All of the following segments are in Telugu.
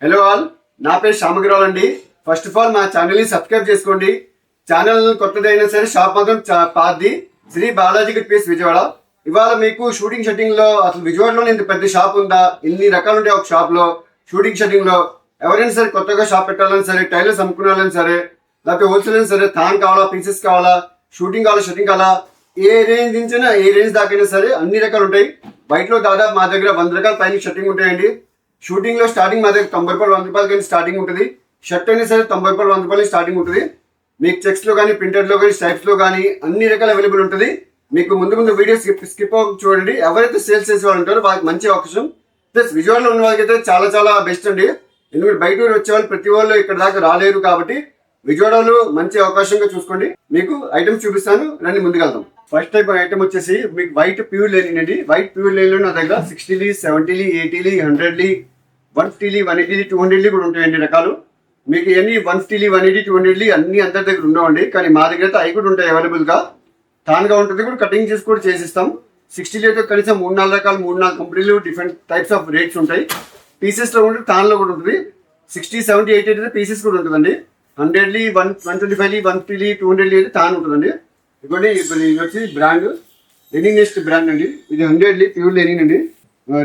హలో ఆల్, నా పేరు శ్యామగిరాల్ అండి. ఫస్ట్ ఆఫ్ ఆల్ మా ఛానల్ని సబ్స్క్రైబ్ చేసుకోండి. ఛానల్ కొత్తదైనా సరే షాప్ మాత్రం పాతది. శ్రీ బాలాజీ పీస్ విజయవాడ. ఇవాళ మీకు షూటింగ్ షెట్టింగ్లో అసలు విజయవాడలో ఇంత పెద్ద షాప్ ఉందా, ఇన్ని రకాలు ఉంటాయి ఒక షాప్లో. షూటింగ్ షెట్టింగ్లో ఎవరైనా సరే కొత్తగా షాప్ పెట్టాలని సరే, టైలర్స్ అమ్ముకున్నాలని సరే, లేకపోతే హోల్సేల్ అయినా సరే, థాన్ కావాలా, పీసెస్ కావాలా, షూటింగ్ కావాలా, షెట్టింగ్ కావాలా, ఏ రేంజ్ నుంచైనా ఏ రేంజ్ దాకైనా సరే అన్ని రకాలు ఉంటాయి. బయటలో దాదాపు మా దగ్గర 100 రకాల పైన షెట్టింగ్ ఉంటాయండి. షూటింగ్లో స్టార్టింగ్ మా దగ్గర 90 రూపాయలు 100 రూపాయలు కానీ స్టార్టింగ్ ఉంటుంది. షర్ట్ అయినా సరే 90 రూపాయలు 100 రూపాయలు స్టార్టింగ్ ఉంటుంది. మీకు చెక్స్లో కానీ, ప్రింటెడ్లో కానీ, స్టైప్స్లో కానీ అన్ని రకాలు అవైలబుల్ ఉంటుంది. మీకు ముందు వీడియో స్కిప్ చూడండి. ఎవరైతే సేల్స్ చేసే వాళ్ళు ఉంటారో వాళ్ళకి మంచి అవకాశం. ప్లస్ విజయవాడలో ఉన్న వాళ్ళకైతే చాలా బెస్ట్ అండి. ఎందుకంటే బయట ఊరు వచ్చే వాళ్ళు ప్రతి వాళ్ళు ఇక్కడ దాకా రాలేరు కాబట్టి విజయవాడలో మంచి అవకాశంగా చూసుకోండి. మీకు ఐటమ్స్ చూపిస్తాను, రండి ముందుకెళ్దాం. ఫస్ట్ టైప్ ఐటమ్ వచ్చేసి మీకు వైట్ ప్యూర్ లైనింగ్ అండి. వైట్ ప్యూర్ లైనింగ్ నా దగ్గర 60లు, 70లు, 80లు, 100లు, 150లు, 180లు, 200లు కూడా ఉంటాయండి రకాలు. మీకు ఇవన్నీ 150లు, 180, 200లు అన్ని అందరి దగ్గర ఉండవండి. కానీ మా దగ్గర అయితే అవి కూడా ఉంటాయి అవైలబుల్గా. తాన్గా ఉంటుంది కూడా, కటింగ్ చేసి కూడా చేసిస్తాం. 60లు అయితే కనీసం 3-4 రకాలు, 3-4 కంపెనీలు డిఫరెంట్ టైప్స్ ఆఫ్ రేట్స్ ఉంటాయి. పీసెస్లో ఉంటుంది, తాన్లో కూడా ఉంటుంది. 60, 70, 80 అయితే పీసెస్ కూడా ఉంటుందండి. 100లు, 125లు, 150లు, 200లు అయితే తాన్ ఉంటుందండి. ఇదిగోండి, ఇప్పుడు ఇది వచ్చి బ్రాండ్ లెనిన్ నెస్ట్ బ్రాండ్ అండి. ఇది 100లు ప్యూర్ లెనిన్ అండి.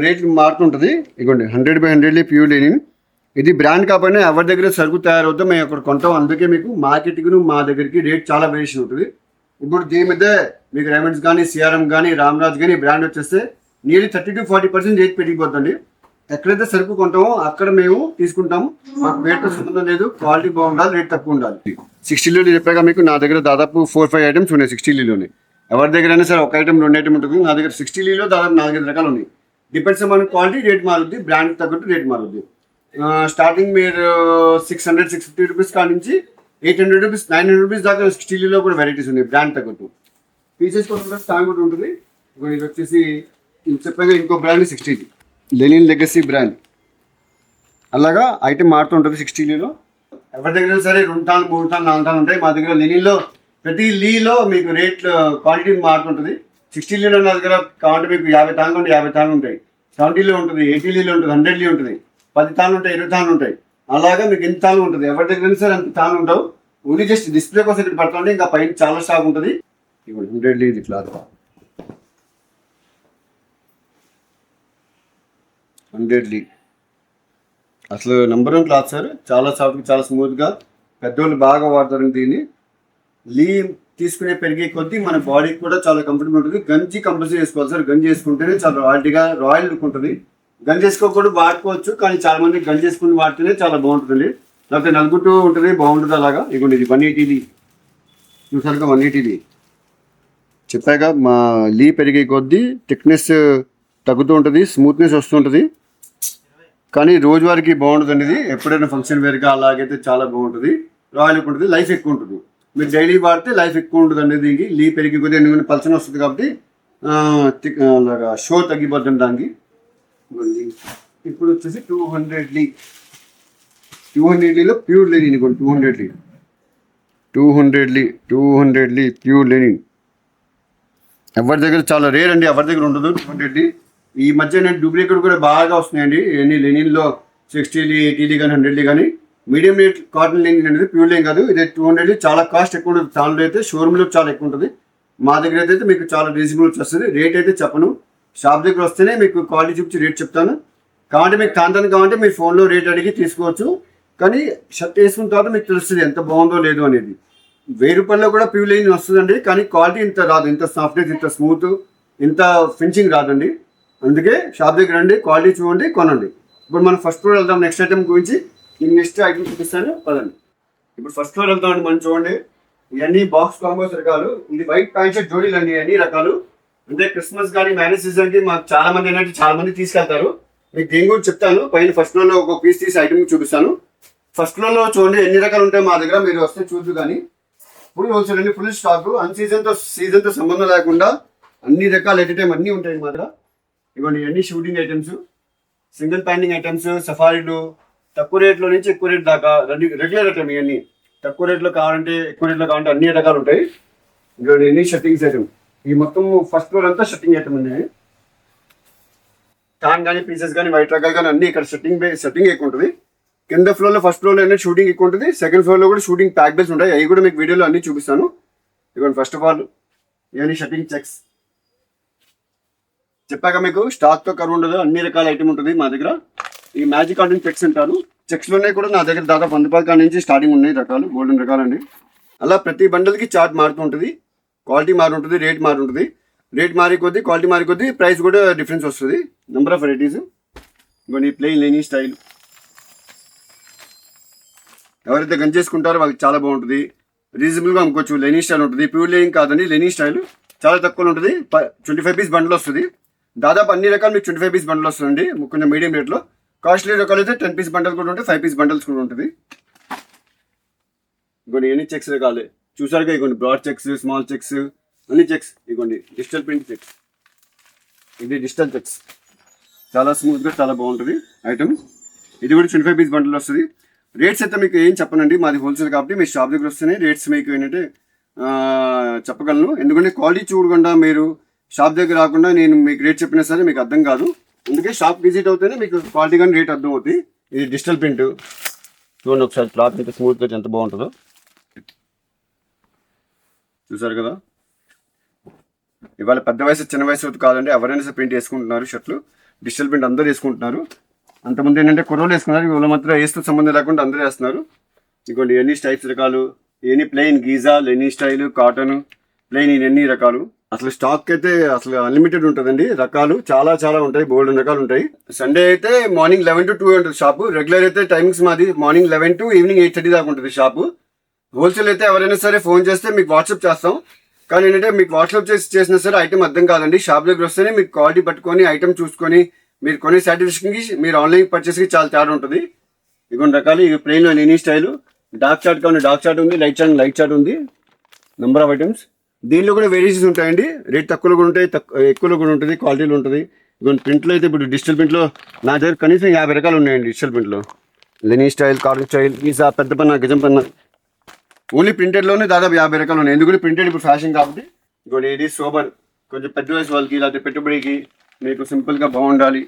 రేట్ మారుతుంటుంది. ఇదిగోండి 100/100లు ప్యూర్ లెనిన్. ఇది బ్రాండ్ కాకపోయినా ఎవరి దగ్గర సరుకు తయారవుతాం మేము అక్కడ కొంటాం. అందుకే మీకు మార్కెట్కి మా దగ్గరికి రేట్ చాలా వేరియేషన్ ఉంటుంది. ఇప్పుడు దీని మీద మీకు రైమండ్స్ కానీ, సిఆర్ఎం కానీ, రామ్రాజ్ కానీ బ్రాండ్ వచ్చేస్తే నియర్లీ 30 to 40% రేట్ పెరిగిపోతుంది. ఎక్కడైతే సరుకు కొంటామో అక్కడ మేము తీసుకుంటాము. మాకు రేట్తో సంబంధం లేదు, క్వాలిటీ బాగుండాలి, రేట్ తక్కువ ఉండాలి. 60లు చెప్పాక మీకు నా దగ్గర దాదాపు 4-5 ఐటమ్స్ ఉన్నాయి 60లులోనే. ఎవరి దగ్గర అయినా సరే ఒక ఐటమ్ 2 ఐటమ్ ఉంటుంది. నా దగ్గర 60లలో దాదాపు 4-5 రకాలు ఉన్నాయి. డిపెండ్స్ మన క్వాలిటీ, రేట్ మారుద్ది, బ్రాండ్ తగ్గట్టు రేట్ మారుద్ది. స్టార్టింగ్ మీరు 600-650 రూపీస్ కాడ నుంచి 800 రూపీస్, 900 రూపీస్ దాకా 60లలో కూడా వెరైటీస్ ఉన్నాయి బ్రాండ్ తగ్గట్టు. పీసెస్ కూడా స్టాంగ్ కూడా ఉంటుంది. ఇది వచ్చేసి చెప్పాక ఇంకో బ్రాండ్ 60 లెనిన్ లెగసీ బ్రాండ్. అలాగా ఐటమ్ మారుతుంటుంది 60లలో. ఎవరి దగ్గర సరే 2 టాన్, 3 టాన్, 4 టాన్ ఉంటాయి. మా దగ్గర లెనిన్లో ప్రతి లీలో మీకు రేట్లు క్వాలిటీ మారుతుంటుంది. 60లలో నా దగ్గర కావాలంటే మీకు 50 టాన్లు ఉంటాయి, 50 టాన్లు ఉంటాయి. 70లో ఉంటుంది, 80లలో ఉంటుంది, 100లు ఉంటుంది, 10 టాన్లు ఉంటాయి, 20 టాన్లు ఉంటాయి. అలాగా మీకు ఎంత తాను ఉంటుంది. ఎవరి దగ్గర సరే అంత తాను ఉండవు. ఓన్లీ జస్ట్ డిస్ప్లే కోసం ఇక్కడ పడుతుంది. ఇంకా పైన చాలా స్టాక్ ఉంటుంది. ఇవ్వండి 100లు ఇది క్లాత్ 100లు అసలు నెంబర్ 1 క్లాత్ సార్. చాలా సాఫ్ట్గా, చాలా స్మూత్గా, పెద్దోళ్ళు బాగా వాడతారు దీన్ని. లీ తీసుకునే పెరిగే కొద్దీ మన బాడీకి కూడా చాలా కంఫర్టబుల్ ఉంటుంది. గంజి కంపల్సరీ వేసుకోవాలి సార్. గంజి వేసుకుంటేనే చాలా రాయల్ లుక్ ఉంటుంది. గంజి వేసుకోకూడదు, వాడుకోవచ్చు, కానీ చాలా మంది గంజి వేసుకుని వాడితేనే చాలా బాగుంటుంది. లేకపోతే నలుగుతూ ఉంటుంది, బాగుంటుంది. అలాగా ఇవ్వండి ఇది 180లు చూసారుగా. 180లు చెప్పాక మా లీ పెరిగే కొద్దీ థిక్నెస్ తగ్గుతూ ఉంటుంది, స్మూత్నెస్ వస్తుంటుంది. కానీ రోజువారికి బాగుంటుందండి ఇది. ఎప్పుడైనా ఫంక్షన్ వేరుగా అలాగైతే చాలా బాగుంటుంది, రాయల్ లుక్ ఉంటుంది, లైఫ్ ఎక్కువ ఉంటుంది. మీరు డైలీ వాడితే లైఫ్ ఎక్కువ ఉంటుంది అండి. దీనికి లీ పెరిగే కొద్దీ ఎందుకంటే పల్చన వస్తుంది కాబట్టి అలాగా షో తగ్గిపోతుంది దానికి. ఇప్పుడు వచ్చేసి 200లు 200లలో ప్యూర్ లెనిన్. ఇవ్వండి 200లు ప్యూర్ లెనిన్. ఎవరి దగ్గర చాలా రేర్ అండి, ఎవరి దగ్గర ఉండదు 200లు. ఈ మధ్య నేను డూప్లికేట్ కూడా బాగా వస్తున్నాయండి. ఎన్ని లెనిన్లో 60లు, 80లు కానీ, 100లు కానీ. మీడియం రేట్ కాటన్ లెనిన్ అనేది ప్యూర్ లెనిన్ కాదు. ఇది 200లు చాలా కాస్ట్ ఎక్కువ ఉంటుంది. తానులో అయితే షోరూమ్లో చాలా ఎక్కువ ఉంటుంది. మా దగ్గర అయితే మీకు చాలా రీజనబుల్ వస్తుంది. రేట్ అయితే చెప్పను, షాప్ దగ్గర వస్తేనే మీకు క్వాలిటీ చూపించి రేట్ చెప్తాను. కాబట్టి మీకు తాను కావాలంటే మీ ఫోన్లో రేట్ అడిగి తీసుకోవచ్చు. కానీ షర్ట్ వేసుకున్న తర్వాత మీకు తెలుస్తుంది ఎంత బాగుందో లేదు అనేది. 1000 రూపాయల్లో కూడా ప్యూర్ లెనిన్ వస్తుందండి. కానీ క్వాలిటీ ఇంత రాదు, ఇంత సాఫ్ట్నెస్, ఇంత స్మూత్, ఇంత ఫినిషింగ్ రాదండి. అందుకే షాప్ దగ్గర రండి, క్వాలిటీ చూడండి, కొనండి. ఇప్పుడు మనం ఫస్ట్ ఫ్లోర్ వెళ్దాం. నెక్స్ట్ ఐటమ్ గురించి నేను నెక్స్ట్ ఐటమ్ చూపిస్తాను, పదండి. ఇప్పుడు ఫస్ట్ ఫ్లోర్ వెళ్తామండి. మనం చూడండి, ఇవన్నీ బాక్స్ కాంబోస్ రకాలు. ఇది వైట్ ప్యాంట్ షర్ట్ జోడీలు అండి. అన్ని రకాలు అంటే క్రిస్మస్ కానీ, మ్యారేజ్ సీజన్కి మాకు చాలా మంది ఏంటంటే చాలా మంది తీసుకెళ్తారు. మీకు దీని గురించి చెప్తాను. పైన ఫస్ట్ ఫ్లోర్లో ఒక పీస్ తీసి ఐటమ్ చూపిస్తాను. ఫస్ట్ ఫ్లోర్లో చూడండి ఎన్ని రకాలు ఉంటాయి మా దగ్గర, మీరు వస్తే చూద్దు. కానీ ఫుల్ హోల్సేల్ అండి, ఫుల్ స్టాక్. సీజన్తో సంబంధం లేకుండా అన్ని రకాల ఎట్ టైం అన్నీ ఉంటాయి మా దగ్గర. ఇవన్నీ అన్ని suiting items, single panting items, సఫారీలు, తక్కువ రేట్లో నుంచి ఎక్కువ రేట్ దాకా రెగ్యులర్ ఐటమ్. ఇవన్నీ తక్కువ రేట్లో కావాలంటే, ఎక్కువ రేట్లో కావాలంటే అన్ని రకాలు ఉంటాయి. ఇవన్నీ ఎన్ని షర్టింగ్స్ ఐటమ్. ఈ మొత్తం ఫస్ట్ ఫ్లోర్ అంతా షర్టింగ్ ఐటమ్ ఉంది. టాన్ కానీ, పీసెస్ కానీ, వైట్ రకాలు కానీ అన్ని ఇక్కడ సెట్టింగ్ ఎక్కువ ఉంటుంది. కింద ఫ్లోర్లో ఫస్ట్ ఫ్లోర్లో అనేది షూటింగ్ ఎక్కువ ఉంటుంది, సెకండ్ ఫ్లోర్లో కూడా షూటింగ్ ప్యాక్ బేస్ ఉంటాయి. అవి కూడా మీకు వీడియోలో అన్ని చూపిస్తాను. ఇదిగోండి ఫస్ట్ ఆఫ్ ఆల్ ఇవన్నీ షట్టింగ్ చెక్స్. చెప్పాక మీకు స్టాక్తో కరువు ఉండదు, అన్ని రకాల ఐటమ్ ఉంటుంది మా దగ్గర. ఈ మ్యాజిక్ కాటన్ చెక్స్ అంటారు. చెక్స్లోనే కూడా నా దగ్గర దాదాపు 100 రూపాయల కాడ నుంచి స్టార్టింగ్ ఉన్నాయి రకాలు, గోల్డెన్ రకాలండి. అలా ప్రతి బండల్కి చార్ట్ మారుతూ ఉంటుంది, క్వాలిటీ మారుంటుంది, రేట్ మారుంటుంది. రేట్ మారే కొద్దీ క్వాలిటీ మారే కొద్దీ ప్రైస్ కూడా డిఫరెన్స్ వస్తుంది. Number of varieties. ఇవన్నీ ప్లెయిన్ లెనీ స్టైల్. ఎవరైతే గన్ చేసుకుంటారో వాళ్ళకి చాలా బాగుంటుంది, రీజనబుల్గా అమ్ముకోవచ్చు. లెనీ స్టైల్ ఉంటుంది, ప్యూర్ లెనిన్ కాదండి, లెనీ స్టైల్ చాలా తక్కువలో ఉంటుంది. 25 పీస్ బండిల్ వస్తుంది. దాదాపు అన్ని రకాలు మీకు 25 పీస్ బండిల్ వస్తుందండి, కొంచెం మీడియం రేట్లో. కాస్ట్లీ రకాలు అయితే 10 పీస్ బండల్ కూడా ఉంటాయి, 5 పీస్ బండల్స్ కూడా ఉంటుంది. ఇంకోటి ఎన్ని చెక్స్ రకాలే చూసారుగా, ఇగోండి బ్రాడ్ చెక్స్, స్మాల్ చెక్స్, అన్ని చెక్స్. ఇగోండి డిజిటల్ ప్రింట్ చెక్స్, ఇది డిజిటల్ చెక్స్, చాలా స్మూత్గా చాలా బాగుంటుంది ఐటమ్. ఇది కూడా 25 పీస్ బండల్ వస్తుంది. రేట్స్ అయితే మీకు ఏం చెప్పనండి, మాది హోల్సేల్ కాబట్టి మీ షాప్ దగ్గర వస్తేనే రేట్స్ మీకు ఏంటంటే చెప్పగలను. ఎందుకంటే క్వాలిటీ చూడకుండా మీరు షాప్ దగ్గర రాకుండా నేను మీకు రేట్ చెప్పినా సరే మీకు అర్థం కాదు. అందుకే షాప్ విజిట్ అవుతేనే మీకు క్వాలిటీ కానీ రేట్ అర్థం అవుతుంది. ఇది డిజిటల్ ప్రింట్ చూడండి ఒకసారి, క్లాత్ అయితే స్మూత్గా ఎంత బాగుంటుందో చూసారు కదా. ఇవాళ పెద్ద వయసు చిన్న వయసు కాదండి, ఎవరైనా ప్రింట్ వేసుకుంటున్నారు షర్ట్లు. డిజిటల్ ప్రింట్ అందరూ వేసుకుంటున్నారు. అంతకుముందు ఏంటంటే కుర్రోలు వేసుకున్నారు, ఇవాళ మాత్రం వేస్తూ సంబంధం లేకుండా అందరూ వేస్తున్నారు. ఇదిగోండి ఎన్ని టైప్స్ రకాలు, ఎన్ని plain Giza, linen style, cotton, plain ఎన్ని రకాలు. అసలు స్టాక్ అయితే అసలు అన్లిమిటెడ్ ఉంటుందండి, రకాలు చాలా చాలా ఉంటాయి, బోల్డ్ రకాలు ఉంటాయి. సండే అయితే మార్నింగ్ 11 to 2 ఉంటుంది షాపు. రెగ్యులర్ అయితే టైమింగ్స్ మాది మార్నింగ్ 11 to ఈవినింగ్ 8:30 దాకా ఉంటుంది షాపు. హోల్సేల్ అయితే ఎవరైనా సరే ఫోన్ చేస్తే మీకు వాట్సాప్ చేస్తాం. కానీ ఏంటంటే మీకు వాట్సాప్ చేసినా సరే ఐటమ్ అర్థం కాదండి. షాప్ దగ్గర వస్తేనే మీకు క్వాలిటీ పట్టుకొని ఐటమ్ చూసుకొని మీరు కొనే సాటిస్ఫాక్షన్కి మీరు ఆన్లైన్ పర్చేస్కి చాలా తేడా ఉంటుంది. ఇటువంటి రకాలు ఇవి ప్లెయిన్లో ఎనీ స్టైల్, డార్క్ చార్ట్ కావాలి డార్క్ చార్ట్ ఉంది, లైట్ చార్ట్ ఉంది. Number of items. దీనిలో కూడా వేరియేషన్స్ ఉంటాయండి, రేట్ తక్కువలో కూడా ఉంటాయి, ఎక్కువలో కూడా ఉంటుంది, క్వాలిటీలో ఉంటుంది. ఇటువంటి ప్రింట్లో అయితే ఇప్పుడు డిజిటల్ ప్రింట్లో నా దగ్గర కనీసం 50 రకాలు ఉన్నాయండి. డిజిటల్ ప్రింట్లో లెనీ స్టైల్, కాటన్ స్టైల్, ఈసా, పెద్ద పన్న, గజం పన్న, ఓన్లీ ప్రింటెడ్లోనే దాదాపు 50 రకాలు ఉన్నాయి. ఎందుకంటే ప్రింటెడ్ ఇప్పుడు ఫ్యాషన్ కాబట్టి. ఇంకోటి ఇది సోబర్, కొంచెం పెద్ద వయసు వాళ్ళకి లేకపోతే పెట్టుబడికి మీకు సింపుల్గా బాగుండాలి.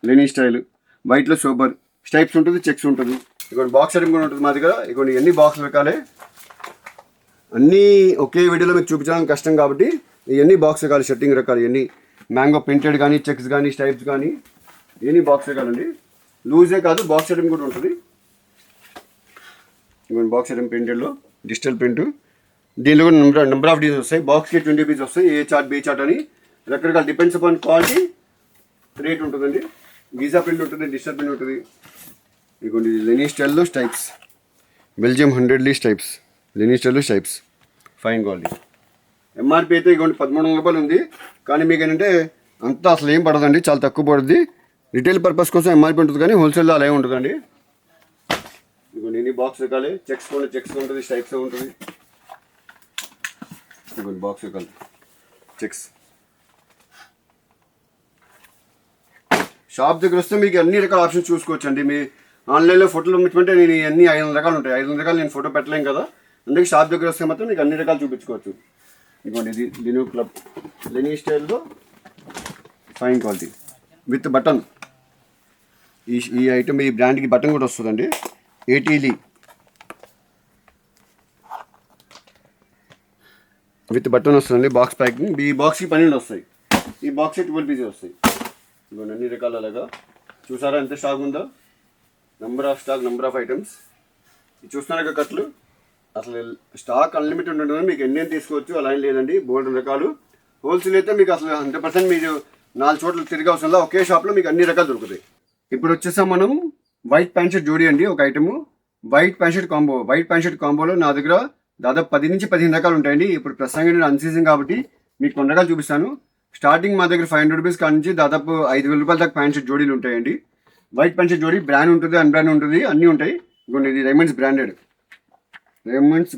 లెనీ స్టైల్, వైట్లో సోబర్, స్టైప్స్ ఉంటుంది, చెక్స్ ఉంటుంది. ఇటువంటి బాక్స్ ఐటమ్ కూడా ఉంటుంది మా దగ్గర. ఇటువంటి ఎన్ని బాక్స్ రకాలే, అన్నీ ఒకే వీడియోలో మీకు చూపించడం కష్టం కాబట్టి ఇవన్నీ బాక్స్ రకాలు, షర్టింగ్ రకాలు, ఇవన్నీ మ్యాంగో ప్రింటెడ్ కానీ, చెక్స్ కానీ, స్టైప్స్ కానీ, ఇవన్నీ బాక్స్ రకాలండి. లూజే కాదు, బాక్స్ ఐటమ్ కూడా ఉంటుంది. ఇవన్నీ బాక్స్ ఐటమ్ ప్రింటెడ్లో డిజిటల్ ప్రింట్. దీనిలో కూడా నెంబర్ ఆఫ్ డిజైన్స్ వస్తాయి. బాక్స్కి 20 పీస్ వస్తాయి, ఏ చార్ట్, బి చార్ట్ అని రకరకాల డిపెండ్స్ అపాన్ క్వాలిటీ రేట్ ఉంటుందండి. గీజా ప్రింట్ ఉంటుంది, డిజిటల్ ప్రింట్ ఉంటుంది. ఇదిగోండి లెనీ స్టైల్లో స్టైప్స్, బెల్జియం 100 లీస్ స్టైప్స్, లెనీ స్టైల్లో స్టైప్స్, ఫైన్ క్వాలిటీ. ఎంఆర్పి అయితే ఇదిగోండి 1300 రూపాయలు ఉంది. కానీ మీకు ఏంటంటే అంతా అసలు ఏం పడదండి, చాలా తక్కువ పడుతుంది. రిటైల్ పర్పస్ కోసం ఎంఆర్పి ఉంటుంది, కానీ హోల్సేల్లో అలా ఏమి ఉంటుందండి. ఇదిగోండి ఎన్ని బాక్స్ రకాలే, చెక్స్ కూడా చెక్స్ ఉంటుంది, స్టైప్స్ ఉంటుంది. ఇదిగోండి బాక్స్ రకాలు చెక్స్. షాప్ దగ్గర వస్తే మీకు అన్ని రకాల ఆప్షన్స్ చూసుకోవచ్చు అండి. మీ ఆన్లైన్లో ఫోటోలు పంపించమంటే నేను అన్ని 500 రకాలు ఉంటాయి. 500 రకాలు నేను ఫోటో పెట్టలేం కదా, అందుకే షాప్ దగ్గర వస్తే మాత్రం మీకు అన్ని రకాలు చూపించుకోవచ్చు. ఇదిగోండి ఇది లినో క్లబ్, లెనీ స్టైల్లో ఫైన్ క్వాలిటీ విత్ బటన్. ఈ ఐటమ్, ఈ బ్రాండ్కి బటన్ కూడా వస్తుందండి. ఏటీలీ విత్ బటన్ వస్తుందండి, బాక్స్ ప్యాకింగ్. ఈ బాక్స్కి 12 వస్తాయి, ఈ బాక్స్కి 12 పీసెస్ వస్తాయి. ఇదిగోండి అన్ని రకాల అలాగా. చూసారా ఎంత స్టాక్ ఉందో, number of stock, number of items. ఇది చూస్తున్నారా కట్లు, అసలు స్టాక్ అన్లిమిటెడ్ ఉంటుంది, మీకు ఎన్ని తీసుకోవచ్చు, అలా ఏం లేదండి. బోల్డ్ రకాలు. హోల్సేల్ అయితే మీకు అసలు 100% మీరు 4 చోట్ల తిరిగి అవసరంలో ఒకే షాప్లో మీకు అన్ని రకాలు దొరుకుతాయి. ఇప్పుడు వచ్చేసాం మనం వైట్ ప్యాంట్ షర్ట్ జోడీ అండి. ఒక item white pant shirt combo. White pant shirt కాంబోలో నా దగ్గర దాదాపు 10 నుంచి 15 రకాలు ఉంటాయండి. ఇప్పుడు ప్రస్తుతం అన్సీజన్ కాబట్టి మీకు కొన్ని రకాలు చూపిస్తాను. స్టార్టింగ్ మా దగ్గర 500 రూపీస్ కాడ నుంచి దాదాపు 5000 రూపాయల దాకా ప్యాంట్ షర్ట్ జోడీలు ఉంటాయండి. వైట్ ప్యాంట్ షర్ట్ జోడీ బ్రాండ్ ఉంటుంది, అన్బ్రాండ్ ఉంటుంది, అన్నీ ఉంటాయి. ఇది రేమండ్స్ బ్రాండెడ్. రేమండ్స్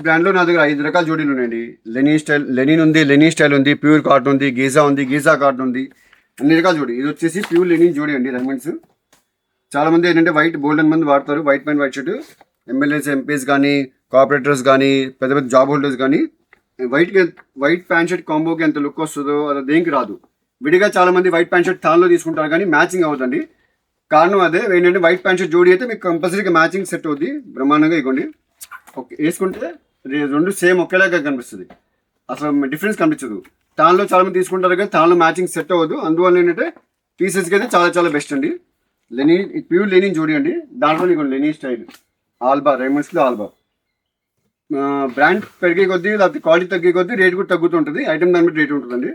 బ్రాండ్లో నా దగ్గర 5 రకాల జోడీలు ఉన్నాయండి. లెనిన్ ఉంది, లెనీ స్టైల్ ఉంది, ప్యూర్ కాటన్ ఉంది, గీజా ఉంది, గీజా కాటన్ ఉంది, అన్ని రకాల జోడీ. ఇది వచ్చేసి ప్యూర్ లెనిన్ జోడీ అండి రేమండ్స్. చాలా మంది ఏంటంటే వైట్ బోల్డెన్ మంది వాడతారు white pant white shirt. MLAs, MPs కానీ, కార్పొరేటర్స్ కానీ, పెద్ద పెద్ద జాబ్ హోల్డర్స్ కానీ వైట్ ప్యాంట్ షర్ట్ కాంబోకి ఎంత లుక్ వస్తుందో అది దేనికి రాదు. విడిగా చాలా మంది వైట్ ప్యాంట్ షర్ట్ తాన్లో తీసుకుంటారు కానీ మ్యాచింగ్ అవుతుంది. కారణం అదే ఏంటంటే వైట్ ప్యాంట్ షర్ట్ జోడీ అయితే మీకు కంపల్సరీగా మ్యాచింగ్ సెట్ అవుద్ది బ్రహ్మాండంగా. ఇవ్వండి ఓకే, వేసుకుంటే రెండు సేమ్ ఒకేలాగా కనిపిస్తుంది, అసలు డిఫరెన్స్ కనిపించదు. తాన్లో చాలా మంది తీసుకుంటారు కానీ తాన్లో మ్యాచింగ్ సెట్ అవ్వదు. అందువల్ల ఏంటంటే పీసెస్కి అయితే చాలా చాలా బెస్ట్ అండి. లెనిన్ ప్యూర్ లెనిన్ జోడీ అండి. దాంట్లో నీకు లెనిన్ స్టైల్ ఆల్బా, రైమండ్స్లో ఆల్బా. బ్రాండ్ పెరిగే కొద్దీ లేకపోతే క్వాలిటీ తగ్గే కొద్దీ రేట్ కూడా తగ్గుతుంటుంది, ఐటమ్ దాని బట్టి రేట్ ఉంటుందండి.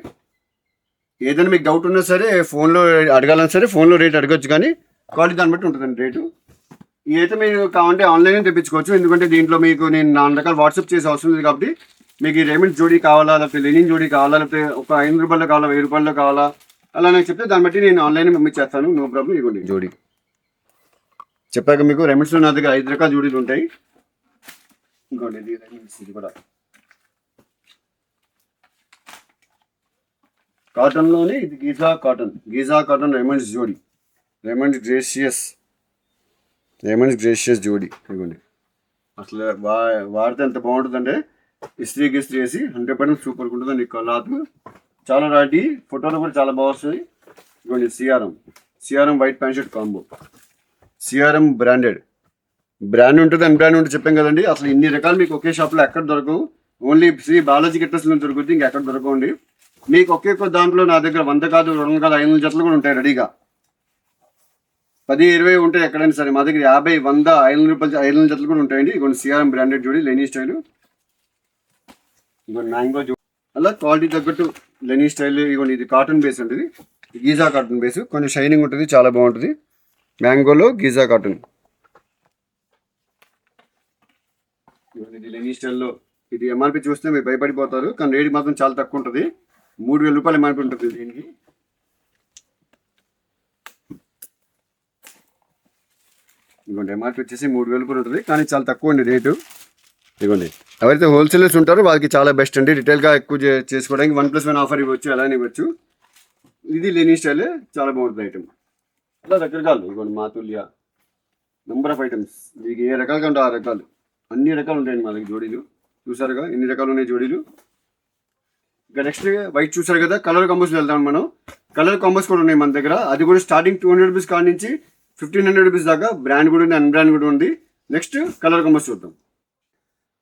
ఏదైనా మీకు డౌట్ ఉన్నా సరే ఫోన్లో అడగాలన్నా సరే ఫోన్లో రేట్ అడగచ్చు, కానీ క్వాలిటీ దాన్ని బట్టి ఉంటుందండి రేటు. ఈ అయితే మీరు కావాలంటే ఆన్లైన్లో తెప్పించుకోవచ్చు, ఎందుకంటే దీంట్లో మీకు నేను 4 రకాల వాట్సాప్ చేసే అవసరం లేదు. కాబట్టి మీకు ఈ రేమండ్స్ జోడీ కావాలా, లేకపోతే లెనిన్ జోడీ కావాలా, లేకపోతే ఒక 500 రూపాయలు కావాలా, 1000 రూపాయల్లో కావాలా, అలా నాకు చెప్తే దాన్ని బట్టి నేను ఆన్లైన్ పంపించేస్తాను, నో ప్రాబ్లం. ఇవ్వండి జోడీ చెప్పాక మీకు రెమండ్స్లో నా దగ్గర 5 రకాల జోడీలు ఉంటాయి. ఇంకోండి ఇది రెమండ్స్, ఇది కూడా కాటన్లోనే, ఇది గీజా కాటన్ రెమండ్స్ జోడీ, రెమండ్స్ గ్రేషియస్ జోడీ. ఇవ్వండి అసలు వాడితే ఎంత బాగుంటుందంటే ఇస్త్రీ వేసి 100% సూపర్గా ఉంటుందండి. క్లాత్ చాలా రాటి, ఫోటోలు కూడా చాలా బాగా వస్తుంది. ఇవ్వండి CRM white pant shirt combo, CRM brand ఉంటుంది, అన్బ్రాండ్ ఉంటుంది చెప్పాం కదండి. అసలు ఇన్ని రకాలు మీకు ఒకే షాప్లో ఎక్కడ దొరకవు, ఓన్లీ శ్రీ బాలాజీ గిట్టర్స్లో దొరుకుతుంది, ఇంకెక్కడ దొరకవండి. మీకు ఒకే దాంట్లో నా దగ్గర 100 కాదు 200 కాదు 500 జతలు కూడా ఉంటాయి రెడీగా. 10-20 ఉంటాయి ఎక్కడైనా సరే. మా దగ్గర 50, 100, 500 రూపాయలు 500 జతలు కూడా ఉంటాయండి. ఇదిగోండి సిఆర్ఎం బ్రాండెడ్ జోడీ, లెనిన్ స్టైల్. ఇదిగోండి మ్యాంగో జోడీ, అలా క్వాలిటీ తగ్గట్టు లెనిన్ స్టైల్. ఇదిగోండి ఇది కాటన్ బేస్ ఉంటుంది, గీజా కాటన్ బేస్, కొంచెం షైనింగ్ ఉంటుంది, చాలా బాగుంటుంది. మ్యాంగోలో గీజా కాటన్. ఇది లెనిన్ స్టైల్లో, ఇది ఎంఆర్పి చూస్తే మీరు భయపడిపోతారు, కానీ రేట్ మాత్రం చాలా తక్కువ ఉంటుంది. 3000 రూపాయలు ఎంఆర్పి ఉంటుంది దీనికి. ఇదిగోండి ఎంఆర్పి వచ్చేసి 3000 రూపాయలు ఉంటుంది, కానీ చాలా తక్కువ అండి రేటు. ఇదిగోండి ఎవరైతే హోల్సేలర్స్ ఉంటారో వాళ్ళకి చాలా బెస్ట్ అండి. రిటైల్గా ఎక్కువ చేసుకోవడానికి 1+1 ఆఫర్ ఇవ్వచ్చు, అలానే ఇవ్వచ్చు. ఇది లెనిన్ స్టైల్, చాలా బాగుంటుంది ఐటమ్. అలా రకరకాలు, ఇదిగోండి మాతుల్య, నెంబర్ ఆఫ్ ఐటమ్స్, మీకు ఏ రకాలుగా ఉంటే ఆ రకాలు, అన్ని రకాలు ఉంటాయండి మా దగ్గర జోడీలు. చూసారుగా ఎన్ని రకాలు ఉన్నాయి జోడీలు. ఇంకా నెక్స్ట్ వైట్ చూసారు కదా, కలర్ కాంబోస్ వెళ్దాం మనం. కలర్ కాంబోస్ కూడా ఉన్నాయి మన దగ్గర. అది కూడా స్టార్టింగ్ 200 రూపీస్ కాడ నుంచి 1500 రూపీస్ దాకా బ్రాండ్ కూడా ఉంది, అన్బ్రాండ్ కూడా ఉంది. నెక్స్ట్ కలర్ కాంబోస్ చూద్దాం.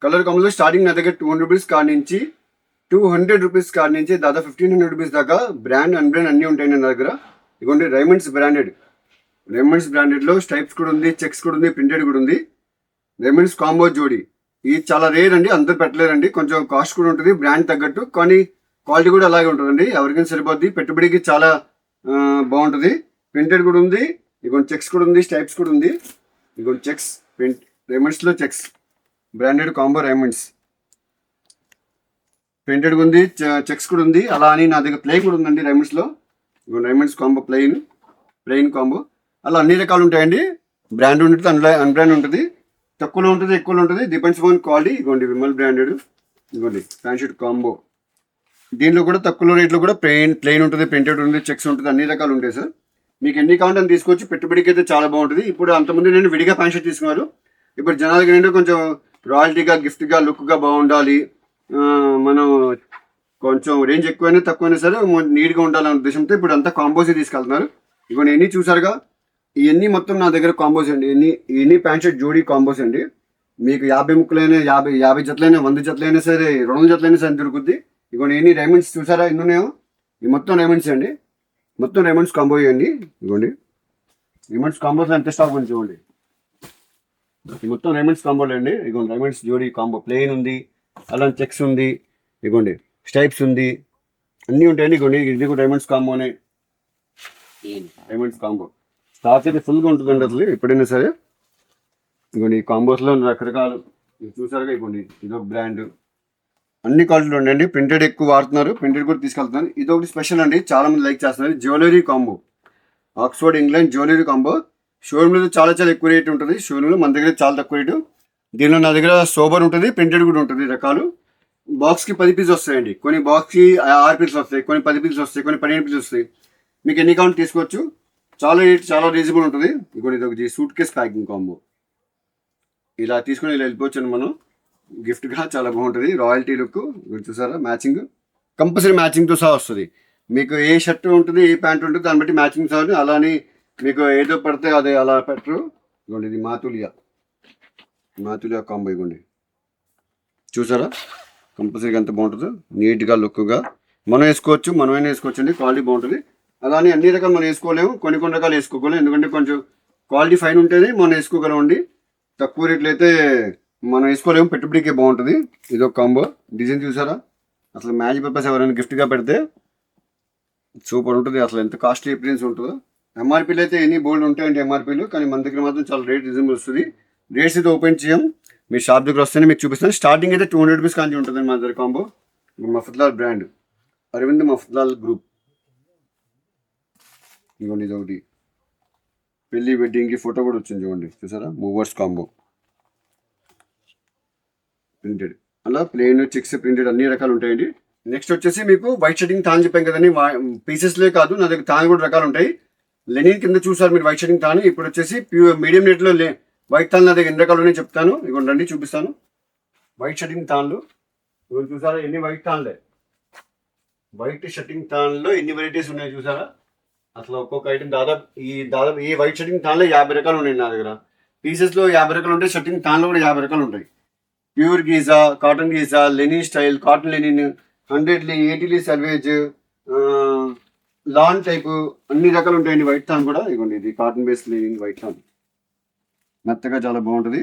కలర్ కాంబోస్ స్టార్టింగ్ నా దగ్గర 200 రూపీస్ కాడ నుంచి 200 రూపీస్ కాడ నుంచి దాదాపు 1500 రూపీస్ దాకా బ్రాండ్ అన్బ్రాండ్ అన్నీ ఉంటాయి నా దగ్గర. ఇదిగోండి రైమండ్స్ బ్రాండెడ్లో స్టైప్స్ కూడా ఉంది, చెక్స్ కూడా ఉంది, ప్రింటెడ్ కూడా ఉంది. రైమండ్స్ కాంబో జోడీ, ఇది చాలా రేర్ అండి, అందరు పెట్టలేరండి. కొంచెం కాస్ట్ కూడా ఉంటుంది బ్రాండ్ తగ్గట్టు, కానీ క్వాలిటీ కూడా అలాగే ఉంటుందండి, ఎవరికైనా సరిపోద్ది. పెట్టుబడికి చాలా బాగుంటుంది. ప్రింటెడ్ కూడా ఉంది, ఇదిగోండి చెక్స్ కూడా ఉంది, స్టైప్స్ కూడా ఉంది. ఇదిగోండి చెక్స్, రైమండ్స్లో checks branded combo Raymonds, printed కూడా ఉంది, చెక్స్ కూడా ఉంది. అలా అని నా దగ్గర ప్లెయిన్ కూడా ఉందండి రైమండ్స్లో. ఇదిగోండి రైమండ్స్ కాంబో ప్లెయిన్ కాంబో, అలా అన్ని రకాలు ఉంటాయండి. బ్రాండ్ ఉంటుంది, అన్బ్రాండ్ ఉంటుంది, తక్కువలో ఉంటుంది, ఎక్కువలో ఉంటుంది, డిపెండ్స్ ఆన్ క్వాలిటీ. ఇదిగోండి విమల్ బ్రాండెడ్, ఇదిగోండి ప్యాంట్ షర్ట్ కాంబో. దీనిలో కూడా తక్కువ రేట్లో కూడా ప్లెయిన్ ఉంటుంది, ప్రింటెడ్ ఉంటుంది, చెక్స్ ఉంటుంది, అన్ని రకాలు ఉంటాయి సార్. మీకు ఎన్ని కావాలంటే అని తీసుకోవచ్చు. పెట్టుబడికి అయితే చాలా బాగుంటుంది. ఇప్పుడు అంతమంది నేను విడిగా ప్యాంట్ షర్ట్ తీసుకున్నారు. ఇప్పుడు జనాలకి ఏంటంటే కొంచెం రాయల్టీగా, గిఫ్ట్గా, లుక్గా బాగుండాలి, మనం కొంచెం రేంజ్ ఎక్కువైనా తక్కువైనా సరే నీట్గా ఉండాలనే ఉద్దేశంతో ఇప్పుడు అంతా కాంబోసే తీసుకెళ్తున్నారు. ఇవన్నీ ఎన్ని చూసారుగా, ఇవన్నీ మొత్తం నా దగ్గర కాంబోస్ అండి. ఎన్ని ప్యాంట్ షర్ట్ జోడీ కాంబోస్ అండి. మీకు 50 ముక్కలైనా 50 జతలైనా 100 జతలైనా సరే 200 జతలైనా సరే దొరుకుద్ది. ఇదిగోండి ఎన్ని రైమండ్స్ చూసారా, ఎన్ని ఉన్నాయో. ఈ మొత్తం రైమండ్స్ అండి, మొత్తం రైమండ్స్ కాంబో అండి. ఇదిగోండి రైమండ్స్ కాంబోస్ ఎంత స్టాక్ ఉంది చూడండి. ఈ మొత్తం రైమండ్స్ కాంబోలు అండి. ఇదిగోండి రైమండ్స్ జోడీ కాంబో, ప్లెయిన్ ఉంది, అలా చెక్స్ ఉంది, ఇదిగోండి స్టైప్స్ ఉంది, అన్నీ ఉంటాయండి. ఇదిగోండి ఇది కూడా రైమండ్స్ కాంబోనే, రైమండ్స్ కాంబో. స్టాక్ అయితే ఫుల్గా ఉంటుందండి అసలు ఎప్పుడైనా సరే. ఇదిగోండి ఈ కాంబోస్లో రకరకాలు చూసారుగా. ఇదిగోండి ఇదొక బ్రాండ్, అన్ని క్వాలిటీలు ఉండండి. ప్రింటెడ్ ఎక్కువ వాడుతున్నారు, ప్రింటెడ్ కూడా తీసుకెళ్తున్నారు. ఇది ఒకటి స్పెషల్ అండి, చాలా మంది లైక్ చేస్తున్నారు. Jewellery combo, Oxford England jewellery combo. షోరూమ్లో చాలా ఎక్కువ రేట్ ఉంటుంది, షోరూమ్లో మన దగ్గర చాలా తక్కువ రేటు. దీనిలో నా దగ్గర సోబర్ ఉంటుంది, ప్రింటెడ్ కూడా ఉంటుంది రకాలు. బాక్స్కి 10 పీసులు వస్తాయండి, కొన్ని బాక్స్కి 6 పీసులు వస్తాయి, కొన్ని 10 పీసులు వస్తాయి, కొన్ని 12 పీసులు వస్తాయి. మీకు ఎన్ని కావాలంటే తీసుకోవచ్చు. చాలా రీజనబుల్ ఉంటుంది. ఇంకోటి ఇది ఒకటి సూట్ కేస్ ప్యాకింగ్ కాంబో, ఇలా తీసుకుని ఇలా వెళ్ళిపోవచ్చు మనం గిఫ్ట్గా, చాలా బాగుంటుంది. రాయల్టీ లుక్ చూసారా, మ్యాచింగ్ కంపల్సరీ మ్యాచింగ్తో సహా వస్తుంది. మీకు ఏ షర్ట్ ఉంటుంది, ఏ ప్యాంట్ ఉంటుంది, దాన్ని బట్టి మ్యాచింగ్ సహా. అలానే మీకు ఏదో పడితే అది అలా పెట్టరు. ఇదిగోండి ఇది మాతులియా కాంబో. ఇవ్వండి చూసారా కంపల్సరీగా ఎంత బాగుంటుందో, నీట్గా లుక్గా మనం వేసుకోవచ్చు, మనమైనా వేసుకోవచ్చు అండి. క్వాలిటీ బాగుంటుంది. అలానే అన్ని రకాలు మనం వేసుకోలేము, కొన్ని కొన్ని రకాలు వేసుకోగలం. ఎందుకంటే కొంచెం క్వాలిటీ ఫైన్ ఉంటేనే మనం వేసుకోగలం అండి. తక్కువ రేట్లు అయితే మనం వేసుకోలేము, పెట్టుబడికే బాగుంటుంది. ఇది ఒక కాంబో. డిజైన్ చూసారా అసలు మ్యాజిక్ పర్పస్ ఎవరైనా గిఫ్ట్గా పెడితే సూపర్ ఉంటుంది. అసలు ఎంత కాస్ట్లీ ఎక్స్పీరియన్స్ ఉంటుందో. ఎంఆర్పీలు అయితే ఎన్ని బోల్డ్ ఉంటాయండి ఎంఆర్పీలు, కానీ మన దగ్గర మాత్రం చాలా రేట్ రీజనబుల్ వస్తుంది. రేట్స్ అయితే ఓపెన్ చేయం, మీ షాప్ దగ్గర వస్తేనే మీకు చూపిస్తాను. స్టార్టింగ్ అయితే 200 రూపీస్ కాంచి ఉంటుంది మన దగ్గర combo. Mafatlal brand, Arvind Mafatlal group. ఇంకోండి ఇది ఒకటి పెళ్లి వెడ్డింగ్కి ఫోటో కూడా వచ్చింది చూడండి, చూసారా మూవర్స్ కాంబో ప్రింటెడ్. అలా ప్లెయిన్ చెక్స్ ప్రింటెడ్ అన్ని రకాలు ఉంటాయండి. నెక్స్ట్ వచ్చేసి మీకు వైట్ షెడ్డింగ్ తాన్ చెప్పాం కదండి, పీసెస్లే కాదు నా దగ్గర తాన్ కూడా రకాలు ఉంటాయి. లెనిన్ కింద చూసారు మీరు వైట్ షెడ్డింగ్ తాను. ఇప్పుడు వచ్చేసి మీడియం రేట్లో వైట్ తాన్ నా దగ్గర ఎన్ని రకాలు ఉన్నాయో చెప్తాను. ఇదిగోండి రండి చూపిస్తాను. వైట్ షెడ్డింగ్ తాన్లు ఇవి చూసారా, ఎన్ని వైట్ తాన్లే. వైట్ షెడ్డింగ్ తాన్లో ఎన్ని వెరైటీస్ ఉన్నాయో చూసారా. అసలు ఒక్కొక్క ఐటమ్ దాదాపు ఈ వైట్ షెడ్డింగ్ తాన్లో 50 రకాలు ఉన్నాయి నా దగ్గర. పీసెస్లో 50 రకాలు ఉంటాయి, షెడ్డింగ్ తాన్లో కూడా 50 రకాలు ఉంటాయి. Pure Giza, cotton Giza, linen style, cotton linen, 100ly 80ly సర్వేజ్, లాన్ టైపు అన్ని రకాలు ఉంటాయండి. వైట్ తాన్ కూడా ఇదిగోండి, ఇది కాటన్ బేస్డ్ లెనిన్ వైట్ తాన్, మెత్తగా చాలా బాగుంటుంది.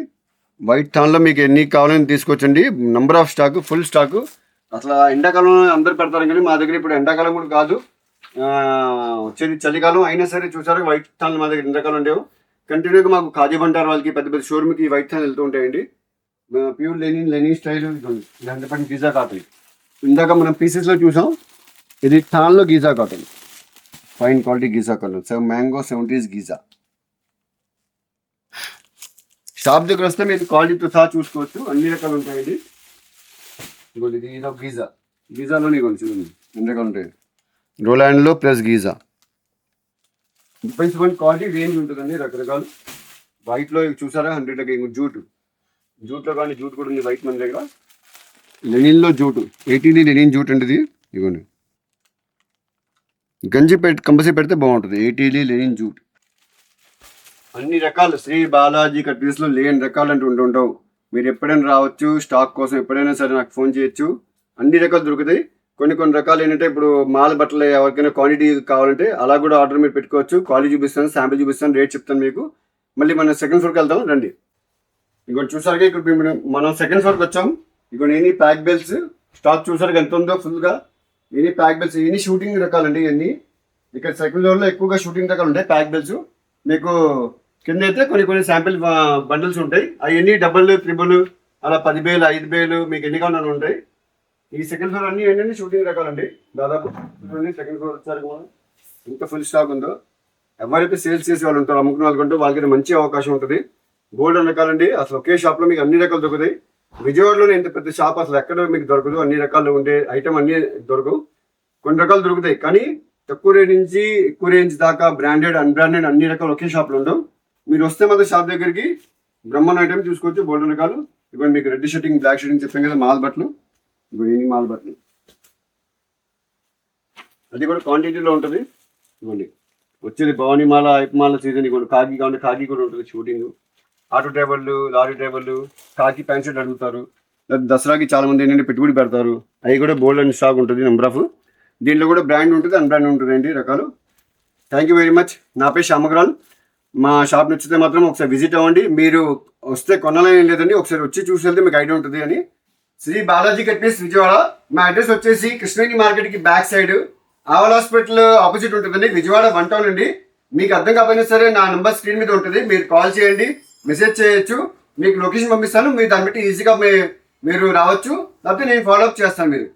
వైట్ తాన్లో మీకు ఎన్ని కావాలని తీసుకోవచ్చండి. Number of stock, full stock. అసలు ఎండాకాలం అందరు పెడతారు కానీ మా దగ్గర ఇప్పుడు ఎండాకాలం కూడా కాదు, వచ్చేది చలికాలం అయినా సరే చూసారు వైట్ తాన్లు మా దగ్గర ఎన్ని రకాలు ఉండేవి. కంటిన్యూగా మాకు ఖాదీ బంటారు వాళ్ళకి పెద్ద పెద్ద షోరూమ్కి ఈ వైట్ తాన్ వెళ్తూ ఉంటాయండి. ప్యూర్ లెనిన్ స్టైల్, దాంట్లో గీజా కాటన్. ఇందాక మనం పీసెస్లో చూసాం, ఇది తాన్లో Giza cotton, fine quality Giza cotton, mango 70s Giza. Shop దగ్గర వస్తే మీరు క్వాలిటీతో సహా చూసుకోవచ్చు, అన్ని రకాలు ఉంటాయండి. ఇంకోటి ఇది ఇదో గీజాలోనే ఇవ్వండి చూడండి ఎన్ని రకాలు ఉంటాయి. రోలాండ్లో plus Giza depends on quality, range ఉంటుందండి రకరకాలు. వైట్లో చూసారా 100 జూట్లో కానీ జూట్ కూడా ఉంది వైట్ మన దగ్గర. లెనిన్లో జూటు 80ly లెనిన్ జూట్ అండి ఇది. ఇవ్వండి గంజి కంపల్సరీ పెడితే బాగుంటుంది. 80ly linen jute. అన్ని రకాలు శ్రీ బాలాజీ కట్పీస్లో లేని రకాలు అంటూ ఉండవు. మీరు ఎప్పుడైనా రావచ్చు, స్టాక్ కోసం ఎప్పుడైనా సరే నాకు ఫోన్ చేయొచ్చు. అన్ని రకాలు దొరుకుతాయి. కొన్ని రకాలు ఏంటంటే ఇప్పుడు మాల బట్టలు ఎవరికైనా క్వాంటిటీ కావాలంటే అలా కూడా ఆర్డర్ మీరు పెట్టుకోవచ్చు. క్వాలిటీ చూపిస్తాను, శాంపిల్ చూపిస్తాను, రేట్ చెప్తాను మీకు. మళ్ళీ మనం సెకండ్ ఫ్లోర్కి వెళ్దాం రండి. ఇంకోటి చూసారుగా, ఇక్కడ మనం సెకండ్ ఫ్లోర్కి వచ్చాం. ఇంకోటి ఎన్ని ప్యాక్ బెల్ట్స్ స్టాక్ చూసారు ఎంత ఉందో ఫుల్గా. ఎన్ని ప్యాక్ బెల్ట్స్, ఎన్ని షూటింగ్ రకాలండి ఇవన్నీ. ఇక్కడ సెకండ్ ఫ్లోర్లో ఎక్కువగా షూటింగ్ రకాలు ఉంటాయి. ప్యాక్ బెల్ట్స్ మీకు కింద అయితే కొన్ని శాంపిల్ బండిల్స్ ఉంటాయి. అవన్నీ డబుల్, ట్రిబుల్, అలా 10,000, 5,000 మీకు ఎన్ని కావాలని ఉంటాయి. ఈ సెకండ్ ఫ్లోర్ అన్ని ఏంటంటే షూటింగ్ రకాలండి. దాదాపు సెకండ్ ఫ్లోర్ వచ్చారు కూడా ఇంకా ఫుల్ స్టాక్ ఉందో. ఎవరైతే సేల్స్ చేసే వాళ్ళు ఉంటారో, అమ్ముకునే వాళ్ళు ఉంటే వాళ్ళకి మంచి అవకాశం ఉంటుంది. గోల్డెన్ రకాలండి. అసలు ఒకే షాప్లో మీకు అన్ని రకాలు దొరుకుతాయి. విజయవాడలోనే ఇంత పెద్ద షాప్ అసలు ఎక్కడ మీకు దొరకదు. అన్ని రకాలు ఉండే ఐటమ్ అన్ని దొరకవు. కొన్ని రకాలు దొరుకుతాయి కానీ తక్కువ రేట్ నుంచి ఎక్కువ రేంజ్ దాకా బ్రాండెడ్, అన్బ్రాండెడ్ అన్ని రకాలు ఒకే షాప్లో ఉండవు. మీరు వస్తే మాత్రం షాప్ దగ్గరికి బ్రహ్మన్ ఐటమ్ చూసుకోవచ్చు. గోల్డెన్ రకాలు ఇవ్వండి. మీకు రెడ్ షర్టింగ్, బ్లాక్ షర్టింగ్ చెప్పాం కదా, మాల్ బట్టలు. ఇవ్వండి మాల్ బట్టలు, అది కూడా క్వాంటిటీలో ఉంటుంది. ఇవ్వండి వచ్చేది భవానీ మాల, ఐపమాల సీజన్. ఇవ్వండి కాకి కావాలి, కాకి కూడా ఉంటుంది షూటింగ్. ఆటో డ్రైవర్లు, లారీ డ్రైవర్లు కాకి ప్యాంట్ షర్ట్ అడుగుతారు. దసరాకి చాలా మంది ఏంటంటే పెట్టుబడి పెడతారు. అవి కూడా బోల్డ్ అండ్ స్టాక్ ఉంటుంది, నెంబర్ ఆఫ్. దీంట్లో కూడా బ్రాండ్ ఉంటుంది, అన్బ్రాండ్ ఉంటుంది అండి రకాలు. Thank you very much. నా పేరు శ్యామగ్రాల్. మా షాప్ నచ్చితే మాత్రం ఒకసారి విజిట్ అవ్వండి. మీరు వస్తే కొనాలని లేదండి, ఒకసారి వచ్చి చూసి వెళ్తే మీకు ఐడియా ఉంటుంది అని. శ్రీ బాలాజీ కట్పీస్ విజయవాడ. మా అడ్రస్ వచ్చేసి కృష్ణవేణి మార్కెట్కి బ్యాక్ సైడ్ ఆవల్ హాస్పిటల్ ఆపోజిట్ ఉంటుందండి, విజయవాడ 1 టౌన్ అండి. మీకు అర్థం కాకపోయినా సరే నా నెంబర్ స్క్రీన్ మీద ఉంటుంది, మీరు కాల్ చేయండి, మెసేజ్ చేయొచ్చు. మీకు లొకేషన్ పంపిస్తాను, మీరు దాన్ని బట్టి ఈజీగా మీరు రావచ్చు, లేకపోతే నేను ఫాలో అప్ చేస్తాను. మీరు